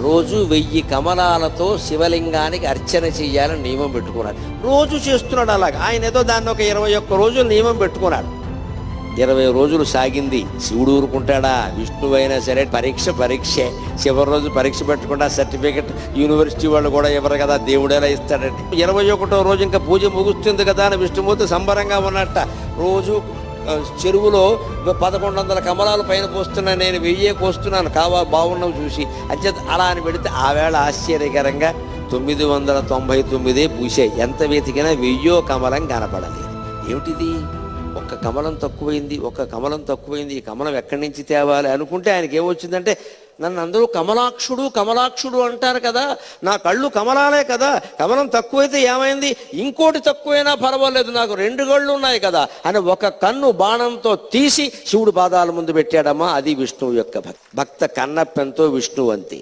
రోజు 1000 కమలాలతో శివలింగానికి అర్చన చెయ్యాలని నియమం పెట్టుకున్నాడు. రోజు చేస్తున్నాడు అలాగ. ఆయన ఏదో దాన్ని ఒక 21 రోజులు నియమం పెట్టుకున్నాడు. 20 రోజులు సాగింది. శివుడు ఊరుకుంటాడా? విష్ణువైనా సరే పరీక్షే. చివరి రోజు పరీక్ష పెట్టకుండా సర్టిఫికెట్ యూనివర్సిటీ వాళ్ళు కూడా ఇవ్వరు కదా, దేవుడేలా ఇస్తాడండి. 21వ రోజు ఇంకా పూజ ముగుస్తుంది కదా అని విష్ణుమూర్తి సంబరంగా ఉన్నట్ట రోజు చెరువులో 1100 కమలాలు పైన పోస్తున్నా, నేను 1000 కోస్తున్నాను, బాగున్నావు చూసి అంచేత అలా అని పెడితే ఆవేళ ఆశ్చర్యకరంగా 999 పూసాయి. ఎంత వెతికినా 1000 కమలం కనపడలేదు. ఏమిటిది? ఒక్క కమలం తక్కువైంది. ఈ కమలం ఎక్కడి నుంచి తేవాలి అనుకుంటే ఆయనకి ఏమొచ్చిందంటే, నన్ను అందరూ కమలాక్షుడు అంటారు కదా, నా కళ్ళు కమలాలే కదా, కమలం తక్కువైతే ఏమైంది, ఇంకోటి తక్కువైనా పర్వాలేదు, నాకు 2 కళ్ళు ఉన్నాయి కదా అని ఒక కన్ను బాణంతో తీసి శివుడు పాదాల ముందు పెట్టాడమ్మా. అది విష్ణువు యొక్క భక్త కన్నప్పెంతో విష్ణువంతి.